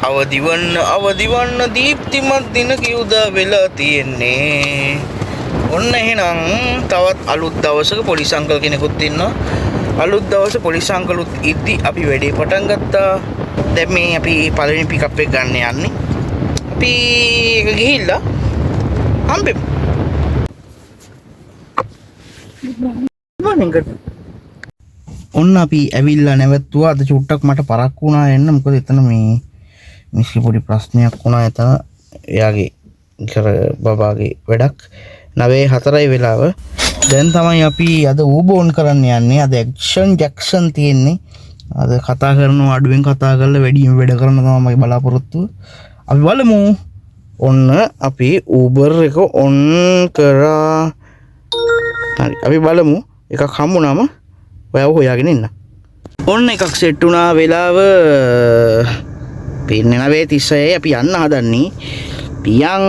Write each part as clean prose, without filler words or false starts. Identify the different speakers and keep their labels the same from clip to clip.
Speaker 1: අවදිවන්න දීප්තිමත් දිනක උදා වෙලා තියෙන්නේ. ඔන්න එහෙනම් තවත් අලුත් දවසක පොලිස් අංකල් කෙනෙකුත් ඉන්නවා. අලුත් දවසේ පොලිස් අංකලුත් ඉද්දි අපි වැඩේ පටන් ගත්තා. දැන් මේ අපි පළවෙනි පිකප් එක ගන්න යන්නේ. අපි එක ගිහිල්ලා හම්බෙමු. ඔන්න අපි ඇවිල්ලා නැවතුවා. අද චුට්ටක් මට පරක්කු වුණා එන්න. මොකද එතන මේ මිස්කි පොඩි ප්‍රශ්නයක් වුණා එතන. එයාගේ ඉතර බබාගේ වැඩක් 9:04 වෙලාව. දැන් තමයි අපි අද ඌබෝන් කරන්න යන්නේ. අද ඇක්ෂන් ජැක්සන් තියෙන්නේ. අද කතා කරනවා අඩුවෙන් කතා කරලා වැඩියෙන් වැඩ කරන්න තමයි මගේ බලාපොරොත්තුව. අපි බලමු. ඔන්න අපි Uber එක ඔන් කරා. හරි අපි බලමු. එකක් හම්බුනාම ඔයාව හොයාගෙන ඉන්න. ඔන්න එකක් සෙට් වුණා වෙලාව පින්නේ 9:36 අපි යන්න හදන්නේ. පියන්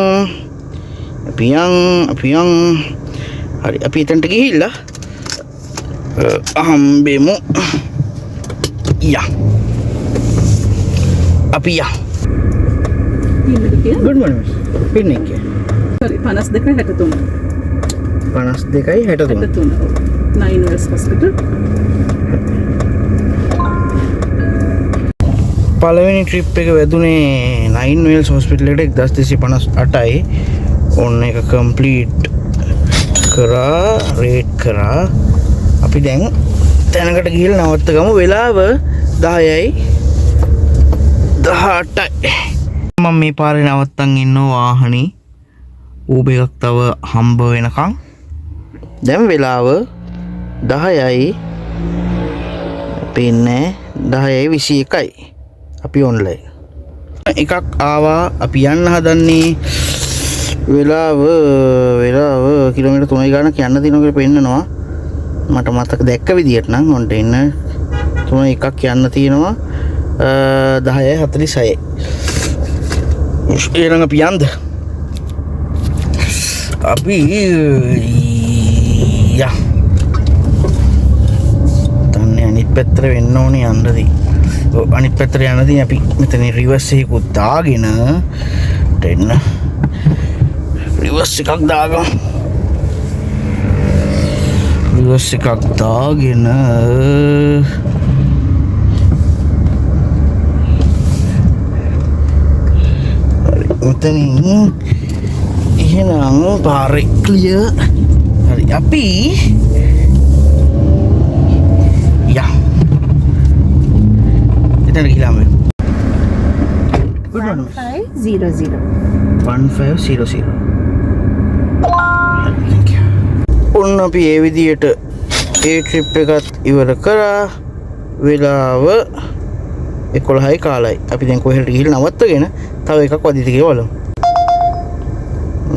Speaker 1: හරි අපි එතනට ගිහිල්ලා හම්බෙමු. අපි good morning miss. පින්නේ කිය.
Speaker 2: sorry 52:63 9 West Hospital.
Speaker 1: පළවෙනි ට්‍රිප් එක වැදුනේ 9 Wells Hospital එකට 1258යි. ඔන්න එක කම්ප්ලීට් කරා රේට් කරා. අපි දැන් තැනකට ගිහිල්ලා නවත්තගමු. වෙලාව 10:18යි. මම මේ පාරේ නවත්තන් ඉන්න වාහනේ ඌබ එකක් තව හම්බ වෙනකන්. දැන් වෙලාව 10යි පින්නේ 10:21යි. අපි ඔන්ලයින් එකක් ආවා. අපි යන්න හදන්නේ. වෙලාව කිලෝමීටර් 3 ගානක් යන්න තියෙනවා කියලා පෙන්නනවා. මට මතක දැක්ක විදියට නම් ඔන්ට ඉන්න 3 එකක් යන්න තියෙනවා. 10:46යි. එහෙනම් අපි යන්න. අපි තන්නේ අනිත් පැත්තට වෙන්න ඕනේ යන්නදී. අනිත් පැත්තට යනදී අපි මෙතන රිවර්ස් එකකුත් දාගෙන දෙන්න. රිවර්ස් එකක් දාගමු. රිවර්ස් එකක් දාගෙන හරි මෙතනින් එහෙනම් පාරේ ක්ලියර්. හරි අපි එතන ගිහලාම
Speaker 2: 1500
Speaker 1: 1500. ඔන්න අපි ඒ විදියට ඒ ට්‍රිප් එකත් ඉවර කරා. වෙලාව 11යි කාලයි. අපි දැන් කොහෙට ගිහිල්ලා නවත්තගෙන තව එකක් වදිත කියලා බලමු.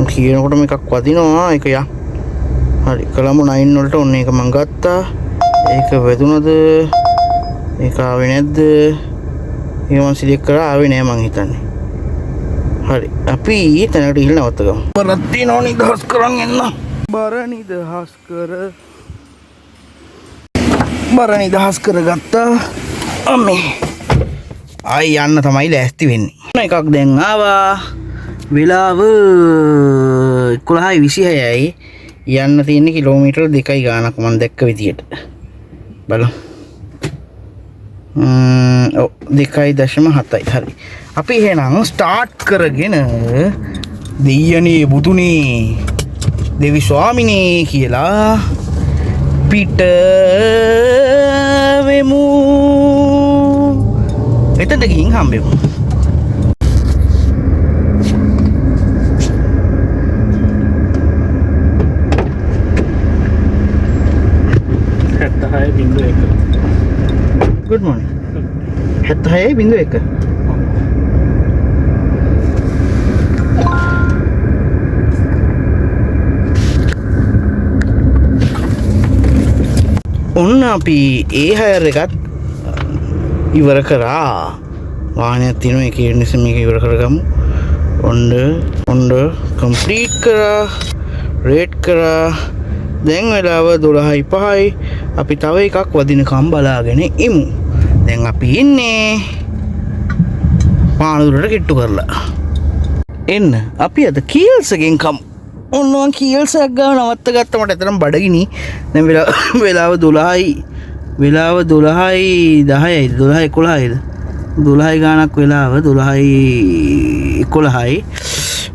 Speaker 1: කියනකොටම එකක් වදිනවා. ඒක හරි කළමු 9 වලට. ඔන්න ඒක මං ගත්තා. ඒක වැදුනද? ඒක ආවේ නැද්ද? ඒක මං සිලෙක්ට් කරා. ආවේ නෑ මං හිතන්නේ. හරි අපි තැනකට ගිහිල්ලා නවත්තගමු. බරක් තියනවා නිදහස් කරන් එන්න. බර නිදහස් කරගත්තා. අම්මේ ආයි යන්න තමයි ලෑස්ති වෙන්නේ. එකක් දැන් ආවා. වෙලාව 11:26යි. යන්න තියෙන්නේ කිලෝමීටර් 2යි ගානක් මම දැක්ක විදියට. බලමු. 2.7යි. හරි. අපි එහෙනම් ස්ටාර්ට් කරගෙන දෙයියනේ බුදුනේ දෙවි ස්වාමිනේ කියලා පිට වෙමු. එතනට ගිහින් හම්බෙමු. good morning. 76.1. ඔන්න අපි ඒ හයර් එකත් ඉවර කරා. වාහනයක් තියෙනවා. ඒක නිසා මේක ඉවර කරගමු. ඔන්න කම්ප්ලීට් කරා. රේට් කරා. දැන් වෙලාව 12:05යි. අපි තව එකක් වදිනකම් බලාගෙන ඉමු. දැන් අපි ඉන්නේ පානදුරට කිට්ටු කරලා එන්න අපි අද කීල්ස් එකෙන් කමු. ඔන්න කීල්ස් එකක් ගාව නවත්ත ගත්ත මට එතරම් බඩගිනි. දැන් වෙලාව 12යි. වෙලාව 12යි 10යි 12යි 11යිද 12යි ගානක් වෙලාව 12යි 11යි.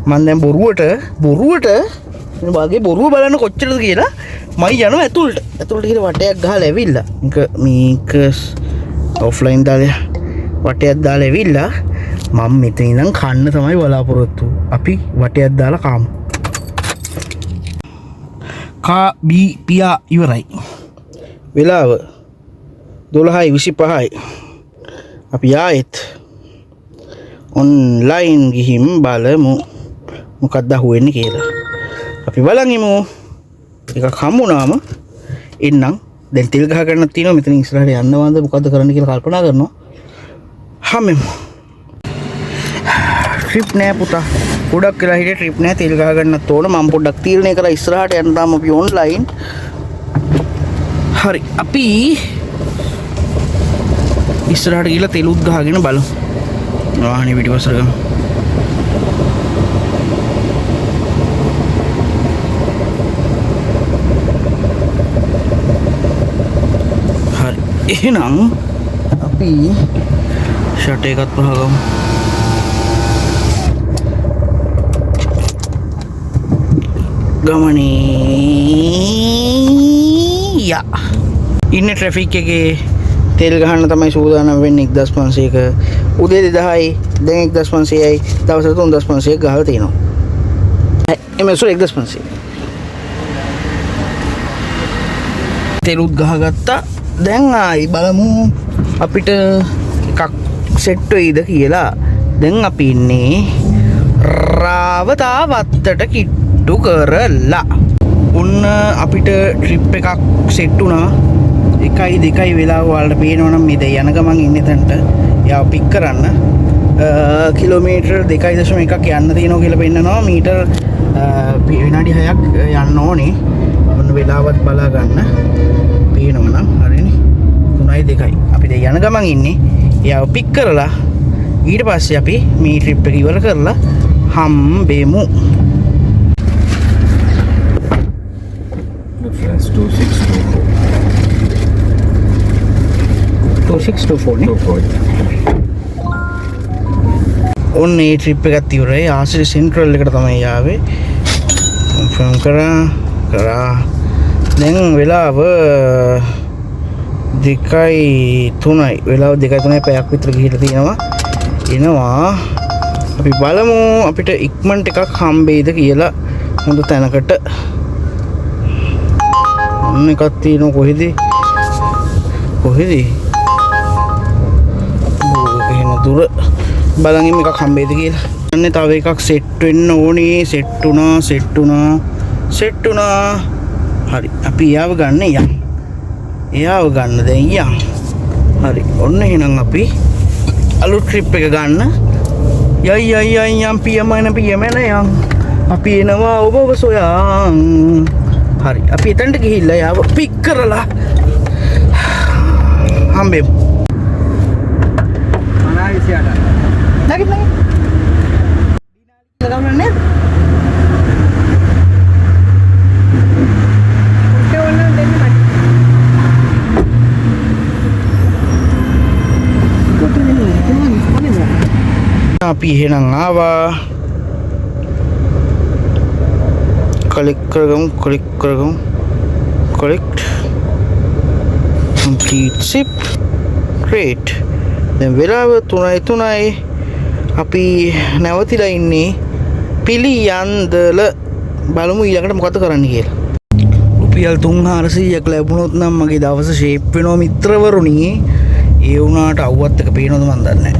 Speaker 1: මම දැන් බොරුවට වගේ බොරුව බලන්න කොච්චරද කියලා මම යනවා ඇතුළට ගිහලා වටයක් ගහලා ඇවිල්ලා මේක ඔෆ්ලයින් දාලා වටයක් දාලා ඇවිල්ලා මම මෙතන ඉඳන් කන්න තමයි බලාපොරොත්තු. අපි වටයක් දාලා කාමු. පියා ඉවරයි. වෙලාව 12:25යි. අපි ආයෙත් ඔන්ලයින් ගිහින් බලමු මොකක්ද අහුවෙන්නේ කියලා. අපි බලන් ඉමු. එකක් හම්බුනාම එන්නම්. දැන් තෙල් ගහ ගන්නත් තියෙනවා. මෙතන ඉස්සරහට යන්නවද මොකද්ද කරන්න කියලා කල්පනා කරනවා. හැමෙමු. ට්‍රිප් නෑ පුතා. ගොඩක් වෙලා හිටියේ ට්‍රිප් නෑ. තෙල් ගහ ගන්නත් ඕන. මම පොඩ්ඩක් තීරණය කරලා ඉස්සරහට යන්න තාම අපි ඔන්ලයින්. හරි. අපි ඉස්සරහට ගිහලා තෙලුත් ගහගෙන බලමු. වාහනේ පිටිපස්සට ගමු. හරි. එහෙනම් අපි ෂට් එකත් පහගමු. ගමනේ යා ඉන්න ට්‍රැෆික් එකේ තෙල් ගහන්න තමයි සූදානම් වෙන්නේ 1500ක උදේ 2000යි දැන් 1500යි දවස් 3500ක් ගහලා තියෙනවා එමෙසු 1500 තෙලුත් ගහගත්තා දැන් ආයි බලමු අපිට එකක් සෙට් වෙයිද කියලා දැන් අපි ඉන්නේ රාවතාවත්තට කිට්ටු කරලා ඔන්න අපිට ට්‍රිප් එකක් සෙට් වුණා 1:02 වෙලාව වලට පේනවනම් මේ දැන් යන ගමන් ඉන්නේ තැනට යාව පික් කරන්න කිලෝමීටර් 2.1ක් යන්න තියෙනවා කියලා පෙන්නනවා මීටර් විනාඩි 6ක් යන්න ඕනේ ඔන්න වෙලාවත් බලා ගන්න පේනවනම් හරිනේ 3:02 අපි දැන් යන ගමන් ඉන්නේ යාව පික් කරලා ඊට පස්සේ අපි මේ ට්‍රිප් එක ඉවර කරලා හම්බෙමු
Speaker 3: Reference 2624
Speaker 1: නේ ඔන්න ඒ ට්‍රිප් එකත් ඉවරයි ආසිරි සෙන්ට්‍රල් එකට තමයි යාවේ ෆෝන් කරා දැන් වෙලාව 2:03යි වෙලාව 2:03යි පැයක් විතර ගිහිල්ලා තියෙනවා එනවා අපි බලමු අපිට ඉක්මනට එකක් හම්බෙයිද කියලා හොඳ තැනකට ඔන්න එකක් තියෙනවා කොහෙද එහෙම දුර බලන් ඉන්න එකක් හම්බෙයිද කියලා අනේ තව එකක් සෙට් වෙන්න ඕනේ සෙට් වුණා හරි අපි යාව ගන්න යන්න එයාව ගන්න දැන් යන්න හරි ඔන්න එහෙනම් අපි අලුත් ට්‍රිප් එක ගන්න යම් පියමන යම් අපි එනවා ඔබව සොයන් හරි අපි එතනට ගිහිල්ලා යාව පික් කරලා හම්බෙමු මනාවිසියට නැගිට ගමන නේද අපි එහෙනම් ආවා කලික් කරගමු collect complete ship great දැන් වෙලාව 3:03යි අපි නැවතිලා ඉන්නේ පිළියන්දල බලමු ඊළඟට මොකද කරන්න කියලා රුපියල් 3400ක් ලැබුණොත් නම් මගේ දවස ෂේප් වෙනවා මිත්‍රවරුනි ඒ වුණාට අවුවත් එක පේනවද මන් දන්නේ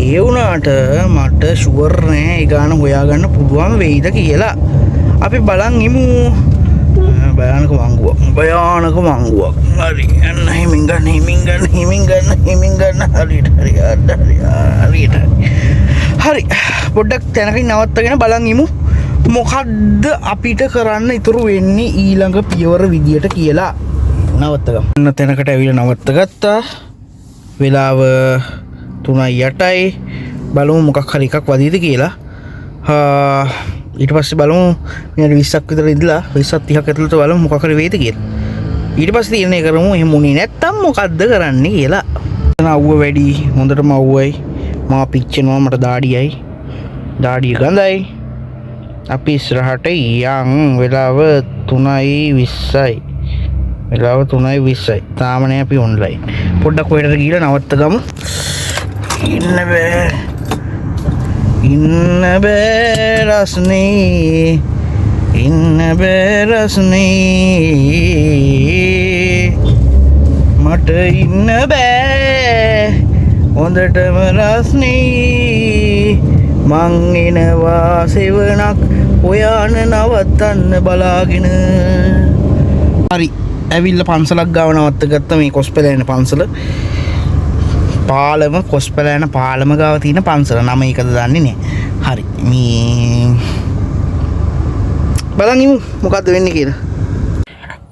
Speaker 1: ඒ වුණාට මට ෂුවර් නෑ ඒ ගාන හොයාගන්න පුළුවන් වෙයිද කියලා අපි බලන් ඉමු භයානක මංගුවක් හරි යන්න හිමින් ගන්න හරි පොඩ්ඩක් තැනකින් නවත්තගෙන බලන් ඉමු මොකද්ද අපිට කරන්න ඉතුරු වෙන්නේ ඊළඟ පියවර විදියට කියලා නවත්තගමු ඔන්න තැනකට ඇවිල්ලා නවත්තගත්තා වෙලාව 3:08යි බලමු මොකක් හරි එකක් වදීද කියලා. ඊට පස්සේ බලමු මිනිත්තු 20ක් විතර ඉඳලා 20ක් 30ක් ඇතුළත බලමු මොකක් හරි වේද කියලා. ඊට පස්සේ තීරණය කරමු එහෙම උනේ නැත්තම් මොකද්ද කරන්න කියලා. එතන අවුව වැඩි හොඳටම අවුවයි. මා පිච්චෙනවා මට දාඩියයි. දාඩිය ගඳයි. අපි ඉස්සරහට යන් වෙලාව 3:20යි. වෙලාව 3:20යි. තාම නෑ අපි ඔන්ලයින්. පොඩ්ඩක් ඔයකට ගිහලා නවත්ත ගමු. ඉන්න බෑ රස්නේ. ඉන්න බෑ රස්නේ. මට ඉන්න බෑ හොඳටම රස්නේ. මං එනවා සෙවණක් ඔයාන නවත්තන්න බලාගෙන. හරි ඇවිල්ලා පන්සලක් ගාව නවත්ත ගත්ත මේ කොස්පෙලෑන පන්සල. පාලම කොස්පෙලෑන පාලම ගාව තියෙන පන්සල නම ඒකද දන්නේ නැහැ. හරි මේ බලන් ඉමු මොකද්ද වෙන්නේ කියලා.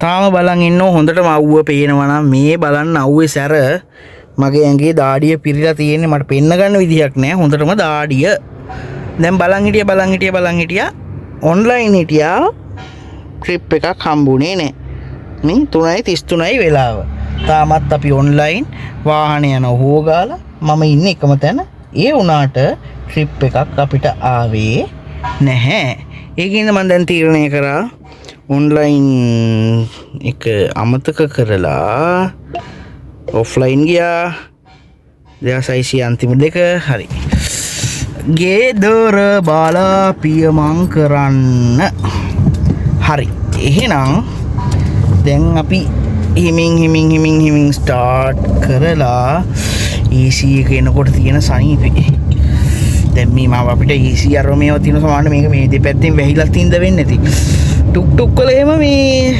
Speaker 1: තාම බලන් ඉන්නෝ හොඳටම අවුව පේනවා නම් මේ බලන්න අවුවේ සැර මගේ ඇඟේ දාඩිය පිරීලා තියෙන්නේ. මට පෙන්න ගන්න විදිහක් නැහැ. හොඳටම දාඩිය දැන් බලන් හිටියා ඔන්ලයින් හිටියා. ට්‍රිප් එකක් හම්බුනේ නැහැ. මේ 3:33යි වෙලාව. තාමත් අපි ඔන්ලයින් වාහන යන හොගාලා මම ඉන්නේ එකම තැන. ඒ වුණාට ට්‍රිප් එකක් අපිට ආවේ නැහැ. ඒකින්ද මම දැන් තීරණය කරා ඔන්ලයින් එක අමතක කරලා ඔෆ්ලයින් ගියා. 2600 අන්තිම දෙක හරි. ගේ දොර බාලා පියමං කරන්න. හරි එහෙනම් දැන් අපි හිමින් ස්ටාර්ට් කරලා EC එක එනකොට තියෙන සනීපේ දැන් මේ මාව අපිට EC අරමේව තියෙන සමාන මේක මේ දෙපැත්තෙන් වැහිලා තින්ද වෙන්නේ නැති ටුක් ටුක් කළ එහෙම මේ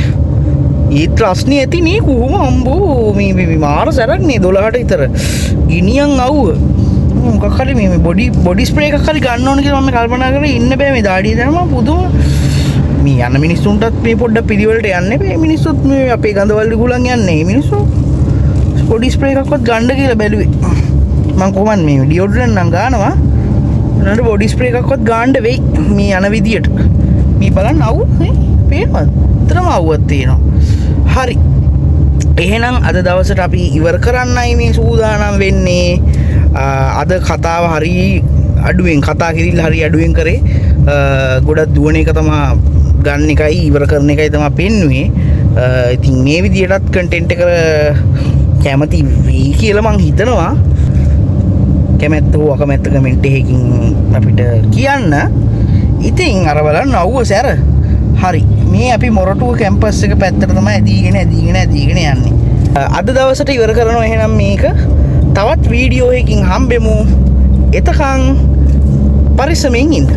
Speaker 1: ඊත් රස්නේ ඇති නේ කොහොම අම්බෝ මේ මාර සැරක් නේ 12ට විතර ගිනියන් අවුව මොකක් හරි මේ බොඩි ස්ප්‍රේ එකක් හරි ගන්න ඕන කියලා මම කල්පනා කරේ ඉන්න බෑ මේ දාඩිය දැනම පුදුම මේ යන මිනිස්සුන්ටත් මේ පොඩ්ඩක් පිළිවෙලට යන්න බෑ මිනිස්සුත් මේ අපේ ගඳවල ගුලන් යන්නේ මිනිස්සු බොඩි ස්ප්‍රේ එකක්වත් ගන්න කියලා බැලුවේ මම කොහොමද මේ ඩියෝඩරන්ට් නම් ගන්නවා නේද බොඩි ස්ප්‍රේ එකක්වත් ගන්න වෙයි මේ යන විදියට මේ බලන්න අවු නේ පේනවද තරම අවුවක් තියෙනවා හරි එහෙනම් අද දවසට අපි ඉවර කරන්නයි මේ සූදානම් වෙන්නේ අද කතාව හරි අඩුවෙන් කතා කිරිල්ල හරි අඩුවෙන් කරේ ගොඩක් දුවන එක තමයි ගන්න එකයි ඉවර කරන එකයි තමයි පෙන්වුවේ ඉතින් මේ විදියටත් කන්ටෙන්ට් එක කැමති වෙයි කියලා මං හිතනවා කැමැත්ත හෝ අකමැත්ත කමෙන්ට් එකකින් අපිට කියන්න ඉතින් අර බලන්න අවුව සැර හරි මේ අපි මොරටුව කැම්පස් එක පැත්තට තමයි ඇදීගෙන යන්නේ අද දවසට ඉවර කරනවා එහෙනම් මේක තවත් වීඩියෝ එකකින් හම්බෙමු එතකන් පරිස්සමෙන් ඉන්න